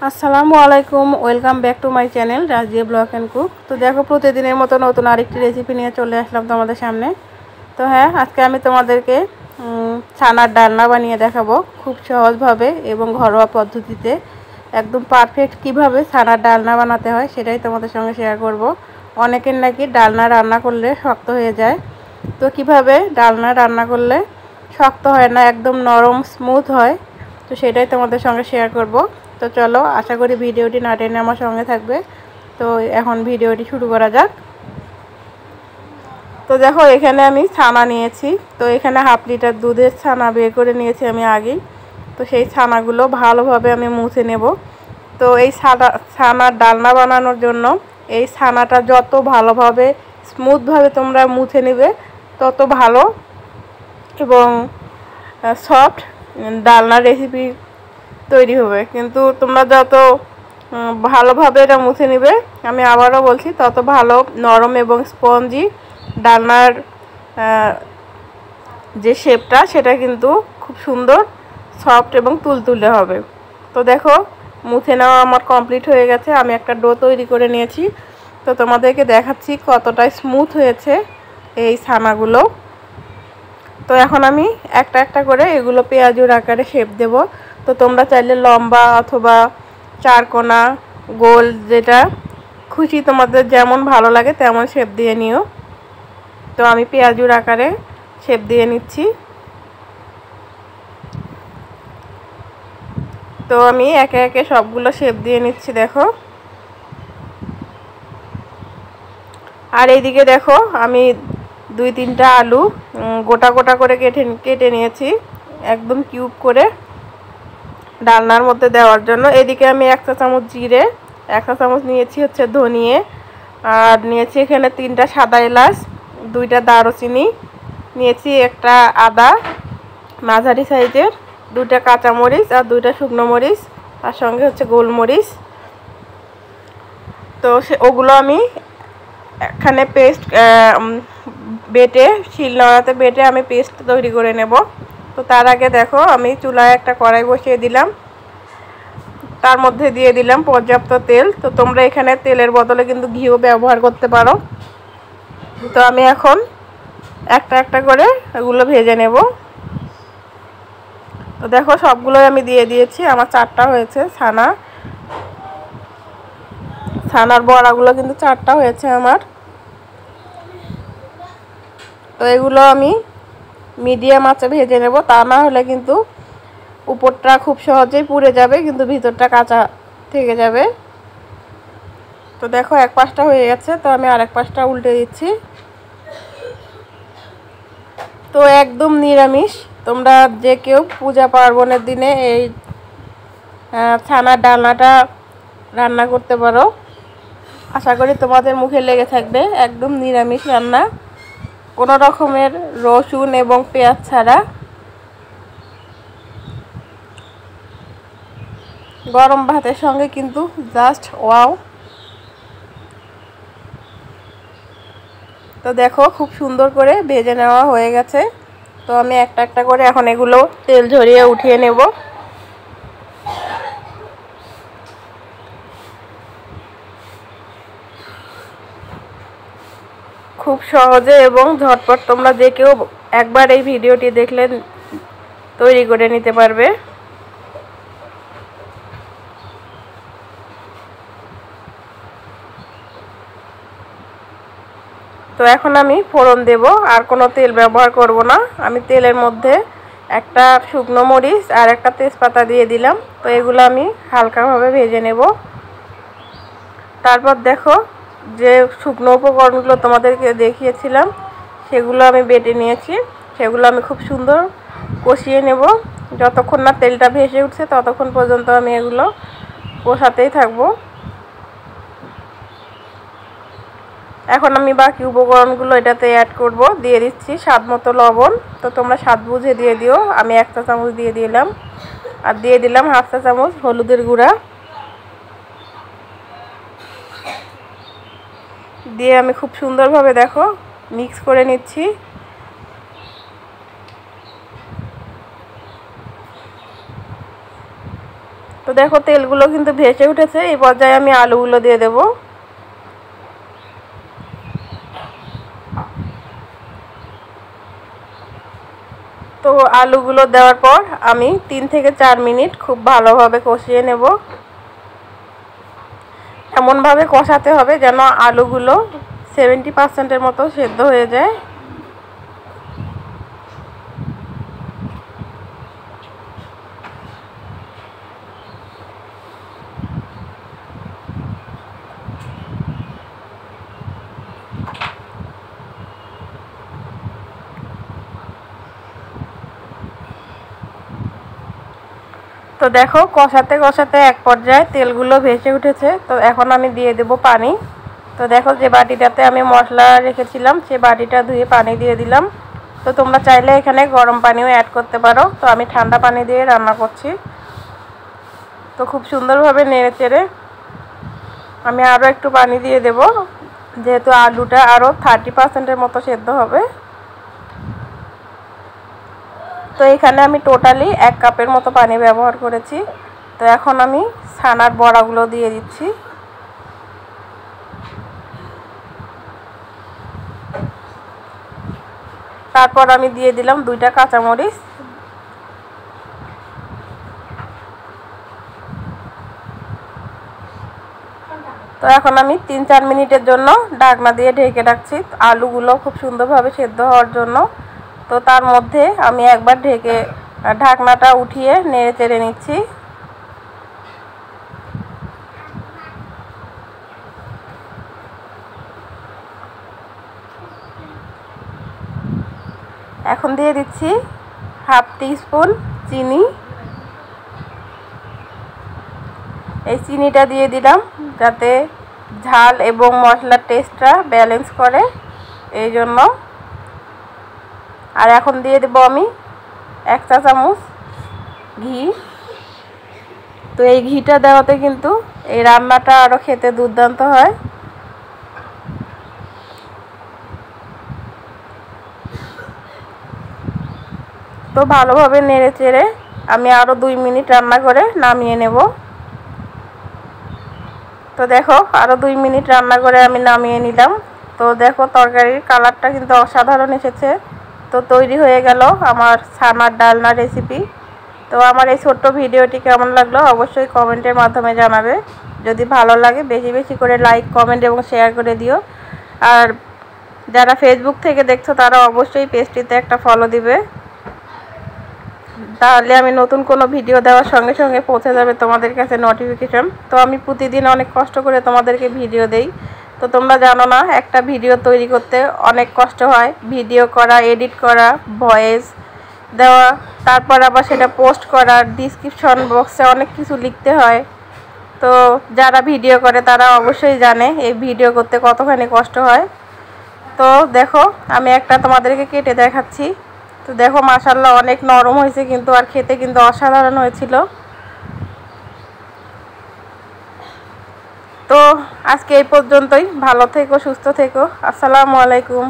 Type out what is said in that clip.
আসসালামু আলাইকুম, welcome back to my channel Razia blog and cook. তো দেখো, প্রতিদিনের মতো নতুন আরেকটি রেসিপি নিয়ে চলে আসলাম তোমাদের সামনে। তো হ্যাঁ, আজকে আমি তোমাদেরকে ছানার ডালনা বানিয়ে দেখাবো খুব সহজভাবে এবং ঘরোয়া পদ্ধতিতে। একদম পারফেক্ট কিভাবে ছানার ডালনা বানাতে হয় সেটাই তোমাদের সঙ্গে শেয়ার করব। অনেকের নাকি ডালনা রান্না করলে শক্ত হয়ে যায়, তো কিভাবে ডালনা রান্না করলে শক্ত হয় না, একদম নরম স্মুথ হয়, তো সেটাই তোমাদের সঙ্গে শেয়ার করব। তো চলো, আশা করি ভিডিওটি না টেনে আমার সঙ্গে থাকবে। তো এখন ভিডিওটি শুরু করা যাক। তো দেখো, এখানে আমি ছানা নিয়েছি। তো এখানে হাফ লিটার দুধের ছানা বের করে নিয়েছি আমি আগেই। তো সেই ছানাগুলো ভালোভাবে আমি মুছে নেব। তো এই ছানার ডালনা বানানোর জন্য এই ছানাটা যত ভালোভাবে স্মুথভাবে তোমরা মুছে নেবে তত ভালো এবং সফট ডালনার রেসিপি তৈরি হবে। কিন্তু তোমরা যত ভালোভাবে এটা মুছে নেবে, আমি আবারও বলছি, তত ভালো নরম এবং স্পঞ্জি ডালনার যে শেপটা সেটা কিন্তু খুব সুন্দর সফট এবং তুলতুলে হবে। তো দেখো, মুছে নেওয়া আমার কমপ্লিট হয়ে গেছে। আমি একটা ডো তৈরি করে নিয়েছি। তো তোমাদেরকে দেখাচ্ছি কতটা স্মুথ হয়েছে এই ছানাগুলো। তো এখন আমি একটা একটা করে এগুলো পেঁয়াজুর আকারে শেপ দেব। তো তোমরা চাইলে লম্বা অথবা চারকোনা, গোল, যেটা খুশি তোমাদের যেমন ভালো লাগে তেমন শেপ দিয়ে নিও। তো আমি পেঁয়াজুর আকারে শেপ দিয়ে নিচ্ছি। তো আমি একে একে সবগুলো শেপ দিয়ে নিচ্ছি, দেখো। আর এইদিকে দেখো, আমি 2-3টা আলু গোটা গোটা করে কেটে নিয়েছি, একদম কিউব করে ডালনার মধ্যে দেওয়ার জন্য। এদিকে আমি 1 চা চামচ জিরে, 1 চা চামচ নিয়েছি হচ্ছে ধনিয়ে, আর নিয়েছি এখানে 3টা সাদা এলাচ, 2টা দারুচিনি নিয়েছি, একটা আদা মাঝারি সাইজের, 2টা কাঁচামরিচ আর 2টা শুকনো মরিচ, তার সঙ্গে হচ্ছে গোলমরিচ। তো ওগুলো আমি এখানে পেস্ট বেটে, শিলনোড়াতে বেটে আমি পেস্ট তৈরি করে নেব। তো তার আগে দেখো, আমি চুলায় একটা কড়াই বসিয়ে দিলাম, তার মধ্যে দিয়ে দিলাম পর্যাপ্ত তেল। তো তোমরা এখানে তেলের বদলে কিন্তু ঘিও ব্যবহার করতে পারো। তো আমি এখন একটা একটা করে এগুলো ভেজে নেব। তো দেখো, সবগুলোই আমি দিয়ে দিয়েছি। আমার 4টা হয়েছে ছানার বড়াগুলো কিন্তু 4টা হয়েছে আমার। তো এগুলো আমি মিডিয়াম আঁচে ভেজে নেব, তা না হলে কিন্তু উপরটা খুব সহজেই পুড়ে যাবে কিন্তু ভিতরটা কাঁচা থেকে যাবে। তো দেখো, এক পাশটা হয়ে গেছে, তো আমি আরেক পাশটা উল্টে দিচ্ছি। তো একদম নিরামিষ, তোমরা যে কেউ পূজা পার্বণের দিনে এই ছানার ডালনাটা রান্না করতে পারো। আশা করি তোমাদের মুখে লেগে থাকবে। একদম নিরামিষ রান্না, কোনো রকমের রসুন এবং পেঁয়াজ ছাড়া। গরম ভাতের সঙ্গে কিন্তু জাস্ট ওয়াও। তো দেখো, খুব সুন্দর করে ভেজে নেওয়া হয়ে গেছে। তো আমি একটা একটা করে এখন এগুলো তেল ঝরিয়ে উঠিয়ে নেব। খুব সহজে এবং ঝটপট তোমরা যে কেউ একবার এই ভিডিওটি দেখলে তৈরি করে নিতে পারবে। তো এখন আমি ফোড়ন দেব, আর কোনো তেল ব্যবহার করব না। আমি তেলের মধ্যে একটা শুকনো মরিচ আর একটা তেজপাতা দিয়ে দিলাম। তো এগুলো আমি হালকাভাবে ভেজে নেব। তারপর দেখো, যে শুকনো উপকরণগুলো তোমাদেরকে দেখিয়েছিলাম সেগুলো আমি বেটে নিয়েছি, সেগুলো আমি খুব সুন্দর কষিয়ে নেব। যতক্ষণ না তেলটা ভেসে উঠছে ততক্ষণ পর্যন্ত আমি এগুলো কষাতেই থাকবো। এখন আমি বাকি উপকরণগুলো এটাতে অ্যাড করব। দিয়ে দিচ্ছি স্বাদ মতো লবণ। তো তোমরা স্বাদ বুঝে দিয়ে দিও। আমি 1 চা চামচ দিয়ে দিলাম, আর দিয়ে দিলাম 1/2 চা চামচ হলুদের গুঁড়া। দিয়ে আমি খুব সুন্দরভাবে দেখো মিক্স করে নিচ্ছি। তো দেখো তেলগুলো কিন্তু ভেসে উঠেছে। এই পর্যায়ে আমি আলুগুলো দিয়ে দেব। তো আলুগুলো দেওয়ার পর আমি 3 থেকে 4 মিনিট খুব ভালোভাবে কষিয়ে নেব। এমনভাবে কষাতে হবে যেন আলুগুলো 70% মতো সেদ্ধ হয়ে যায়। তো দেখো কষাতে কষাতে এক পর্যায়ে তেলগুলো ভেসে উঠেছে। তো এখন আমি দিয়ে দেব পানি। তো দেখো যে বাটিটাতে আমি মশলা রেখেছিলাম সে বাটিটা ধুয়ে পানি দিয়ে দিলাম। তো তোমরা চাইলে এখানে গরম পানিও অ্যাড করতে পারো। তো আমি ঠান্ডা পানি দিয়ে রান্না করছি। তো খুব সুন্দরভাবে নেড়ে চেড়ে আমি আরও একটু পানি দিয়ে দেব, যেহেতু আলুটা আরও 30% মতো সেদ্ধ হবে। তো এখানে আমি টোটালি 1 কাপের মতো পানি ব্যবহার করেছি। তো এখন আমি ছানার বড়াগুলো দিয়ে দিচ্ছি। তারপর আমি দিয়ে দিলাম 2টা কাঁচামরিচ। তো এখন আমি 3-4 মিনিটের জন্য ঢাকনা দিয়ে ঢেকে রাখছি আলুগুলো খুব সুন্দরভাবে সেদ্ধ হওয়ার জন্য। তো তার মধ্যে আমি একবার ঢেকে ঢাকনাটা উঠিয়ে নেড়ে চেড়ে নিচ্ছি। এখন দিয়ে দিচ্ছি 1/2 টিস্পুন চিনি। এই চিনিটা দিয়ে দিলাম যাতে ঝাল এবং মশলার টেস্টটা ব্যালেন্স করে, এই জন্য। আর এখন দিয়ে দেব আমি 1 চা চামচ ঘি। তো এই ঘিটা দেওয়াতে কিন্তু এই রান্নাটা আরও খেতে দুর্দান্ত হয়। তো ভালোভাবে নেড়ে চেড়ে আমি আরও 2 মিনিট রান্না করে নামিয়ে নেব। তো দেখো আরও 2 মিনিট রান্না করে আমি নামিয়ে নিলাম। তো দেখো তরকারির কালারটা কিন্তু অসাধারণ এসেছে। তো তৈরি হয়ে গেল আমার ছানার ডালনা রেসিপি। তো আমার এই ছোট্ট ভিডিওটি কেমন লাগলো অবশ্যই কমেন্টের মাধ্যমে জানাবে। যদি ভালো লাগে বেশি বেশি করে লাইক, কমেন্ট এবং শেয়ার করে দিও। আর যারা ফেসবুক থেকে দেখছো তারা অবশ্যই পেজটিতে একটা ফলো দিবে, তাহলে আমি নতুন কোনো ভিডিও দেওয়ার সঙ্গে সঙ্গে পৌঁছে যাবে তোমাদের কাছে নোটিফিকেশন। তো আমি প্রতিদিন অনেক কষ্ট করে তোমাদেরকে ভিডিও দেই। তো তোমরা জানো না একটা ভিডিও তৈরি করতে অনেক কষ্ট হয়। ভিডিও করা, এডিট করা, ভয়েস দেওয়া, তারপর আবার সেটা পোস্ট করা, ডিসক্রিপশন বক্সে অনেক কিছু লিখতে হয়। তো যারা ভিডিও করে তারা অবশ্যই জানে এই ভিডিও করতে কতখানি কষ্ট হয়। তো দেখো আমি একটা তোমাদেরকে কেটে দেখাচ্ছি। তো দেখো মাশাআল্লাহ অনেক নরম হয়েছে কিন্তু, আর খেতে কিন্তু অসাধারণ হয়েছিল। তো আজকে এই পর্যন্তই। ভালো থেকো, সুস্থ থেকো। আসসালামু আলাইকুম।